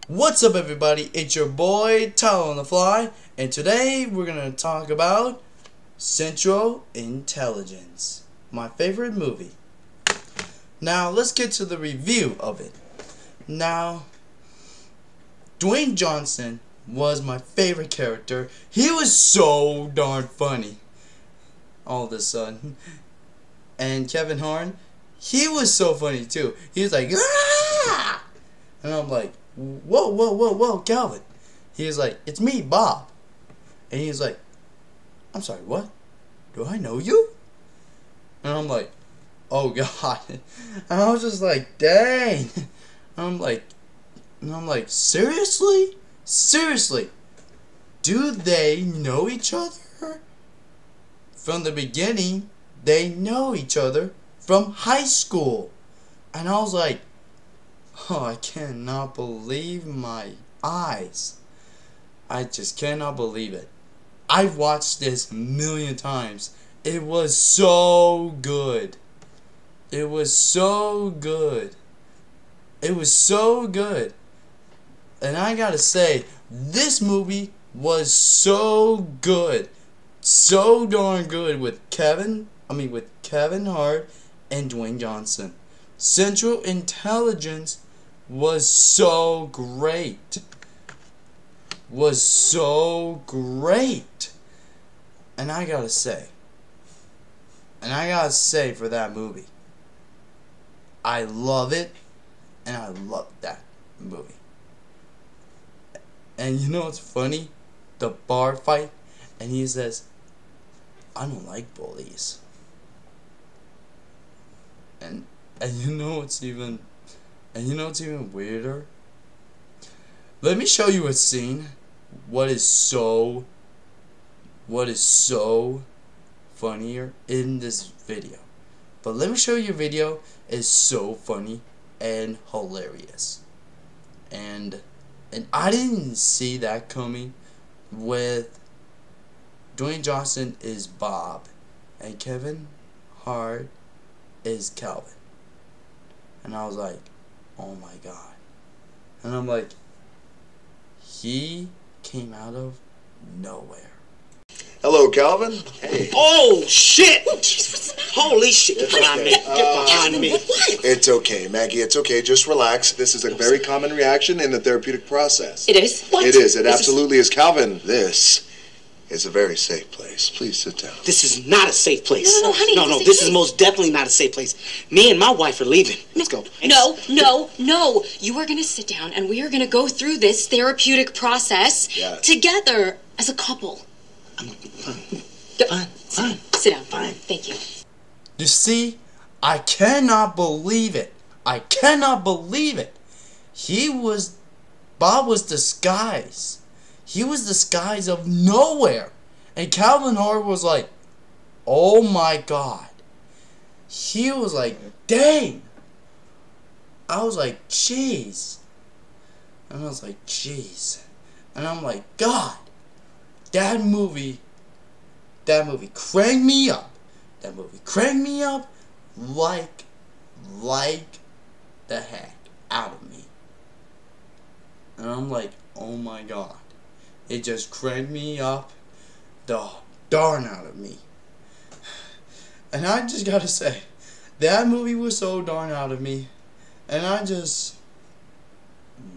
What's up, everybody? It's your boy Tyler on the Fly, and today we're gonna talk about Central Intelligence, my favorite movie. Now let's get to the review of it. Now, Dwayne Johnson was my favorite character. He was so darn funny all of a sudden. And Kevin Hart, he was so funny too. He was like, "Ah!" And I'm like, whoa, Calvin. He was like, "It's me, Bob." And he was like, "I'm sorry, what? Do I know you?" And I'm like, "Oh God." And I was just like, dang. And I'm like, seriously? Seriously? Do they know each other? From the beginning, they know each other from high school. And I was like, oh, I cannot believe my eyes. I just cannot believe it. I've watched this a million times. It was so good. It was so good. It was so good. And I gotta say, this movie was so good. So darn good with Kevin Hart and Dwayne Johnson. Central Intelligence was so great. Was so great. And I gotta say for that movie, I love it, and I love that movie. And you know what's funny? The bar fight, and he says, "I don't like bullies." And you know what's even weirder? Let me show you a scene. What is so funnier in this video. But let me show you a video. It's so funny and hilarious. And I didn't see that coming. With Dwayne Johnson is Bob and Kevin Hart is Calvin. And I was like, oh my God. And I'm like, he came out of nowhere. Hello, Calvin. Hey. Oh, shit! Holy shit. Get behind me. Get behind me. It's okay, Maggie. It's okay. Just relax. This is a very common reaction in the therapeutic process. It is? What? It is. It absolutely is. Calvin, this is a very safe place. Please sit down. This is not a safe place. No, honey. No, this is most definitely not a safe place. Me and my wife are leaving. Let's go. No. You are going to sit down and we are going to go through this therapeutic process together as a couple. Fine. Sit down. Fine. Thank you. You see, I cannot believe it. I cannot believe it. Bob was disguised. He was disguised of nowhere. And Calvin Hart was like, oh my God. He was like, dang. I was like, jeez. And I was like, jeez. And I'm like, God. That movie cranked me up. That movie cranked me up like the heck out of me. And I'm like, oh my God. It just cranked me up the darn out of me. And I just gotta say, that movie was so darn out of me. And I just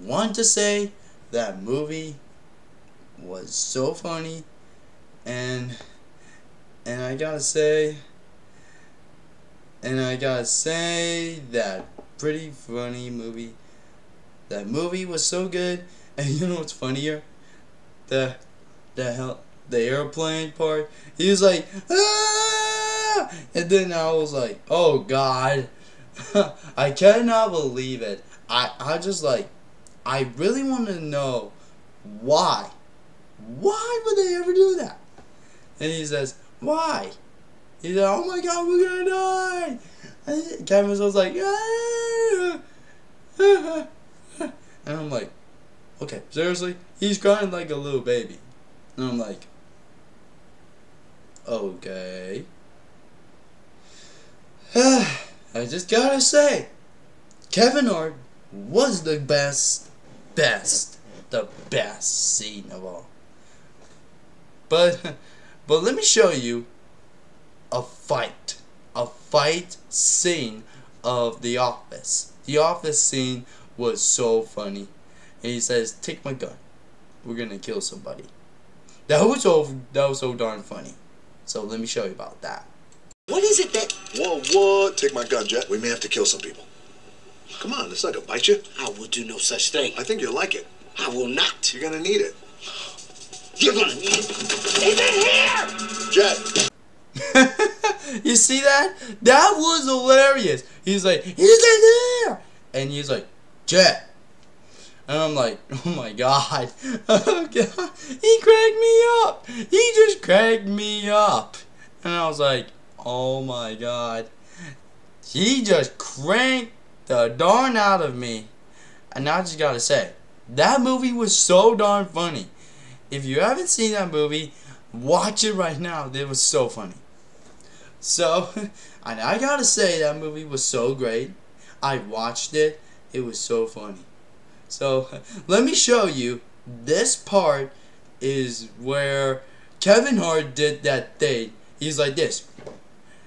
want to say that movie was so funny. And I gotta say that pretty funny movie. That movie was so good. And you know what's funnier? The airplane part. He was like, ah! And then I was like, oh God. I cannot believe it. I just like, I really want to know why. Why would they ever do that? And he says, why? He said, oh my God, we're gonna die. And Kevin was like, ah! And I'm like, okay, seriously? He's crying like a little baby. And I'm like, okay. I just gotta say, Kevin Hart was the best best scene of all. But let me show you a fight scene of The Office. The Office scene was so funny. And he says, "Take my gun. We're gonna kill somebody." That was so darn funny. So let me show you about that. What is it that... What? Take my gun, Jet. We may have to kill some people. Come on, it's not gonna bite you. I will do no such thing. I think you'll like it. I will not. You're gonna need it. You're gonna need it. He's in here! Jet! You see that? That was hilarious. He's like, "He's in here!" And he's like, "Jet." And I'm like, oh my god. Oh god. He cracked me up. He just cracked me up. And I was like, oh my god. He just cranked the darn out of me. And I just gotta say, that movie was so darn funny. If you haven't seen that movie, watch it right now. It was so funny. So, and I gotta say, that movie was so great. I watched it. It was so funny. So, let me show you. This part is where Kevin Hart did that thing. He's like this.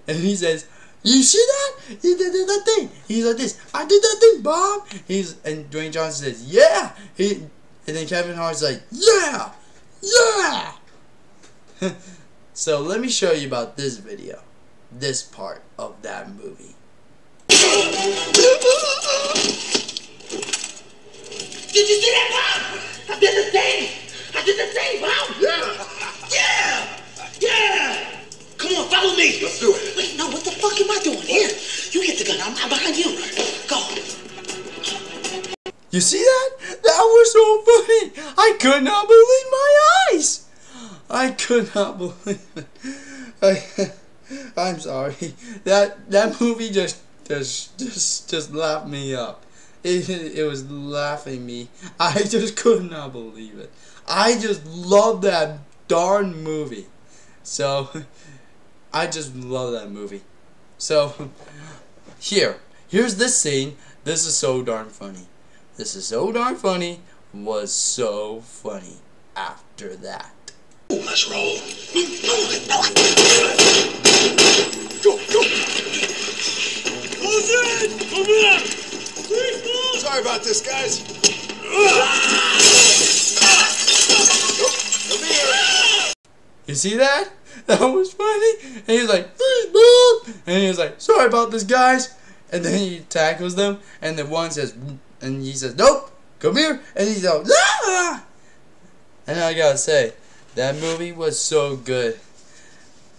And he says, "You see that? He did that thing." He's like this. "I did that thing, Bob." And Dwayne Johnson says, "Yeah." And then Kevin Hart's like, "Yeah. Yeah." So let me show you about this video. This part of that movie. Did you see that, Bob? I did the thing! Bob! Yeah! Come on, follow me! Let's do it. Wait, no, what the fuck am I doing? Here, you get the gun. I'm behind you. Go. You see that? That was so funny. I could not believe my eyes. I could not believe it. I'm sorry. That movie just laughed me up. It was laughing me. I just could not believe it. I just love that darn movie. So, I just love that movie. So, here's this scene. This is so darn funny. This is so darn funny. Was so funny after that. Let's roll. Go. Sorry about this, guys. Come here. You see that? That was funny. And he was like, "Please, Bob." And he was like, "Sorry about this, guys." And then he tackles them. And the one says, and he says, "Nope, come here." And he's like, "Ah!" And I gotta say, that movie was so good.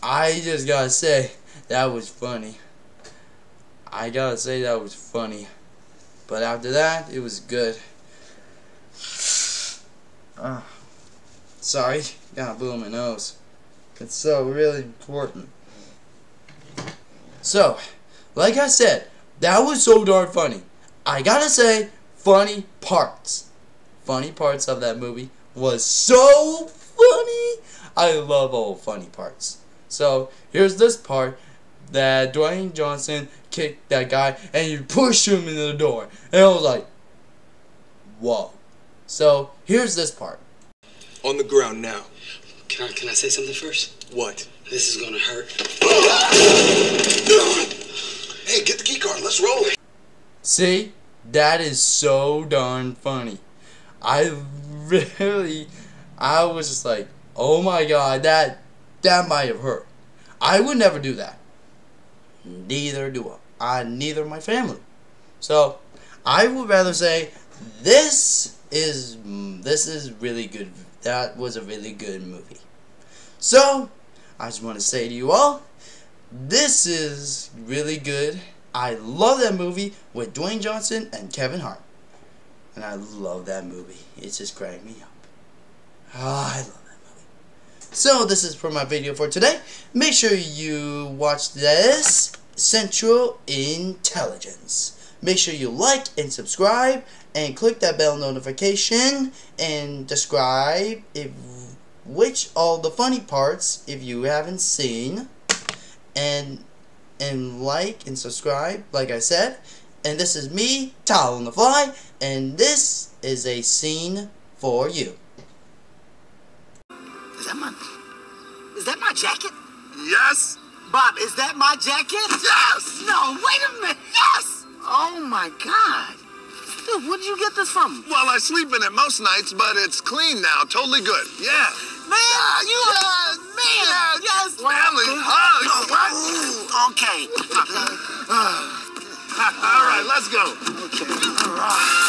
I just gotta say, that was funny. I gotta say, that was funny. But after that, it was good. Sorry, got a blue in my nose. It's so really important. So, like I said, that was so darn funny. I gotta say, funny parts of that movie was so funny. I love all funny parts. So, here's this part that Dwayne Johnson kicked that guy and he pushed him into the door. And I was like, whoa. So, here's this part. On the ground now. Can I say something first? What? This is gonna hurt. Hey, get the key card. Let's roll. See? That is so darn funny. I was just like, oh my god, that might have hurt. I would never do that. Neither do I. Neither my family. So, I would rather say, this is really good. That was a really good movie. So, I just want to say to you all, this is really good. I love that movie with Dwayne Johnson and Kevin Hart. And I love that movie. It just cracked me up. I love that movie. So, this is for my video for today. Make sure you watch this Central Intelligence. Make sure you like and subscribe and click that bell notification and describe which all the funny parts if you haven't seen, and like and subscribe like I said. And this is me, Tal on the Fly, and this is a scene for you. Is that my jacket? Yes. Bob, is that my jacket? Yes. No, wait a minute. Yes. Oh my God. Dude, where did you get this from? Well, I sleep in it most nights, but it's clean now. Totally good. Yeah. Man, you are man. Yes. Family hug. What? Okay. All right, let's go. Okay. All right.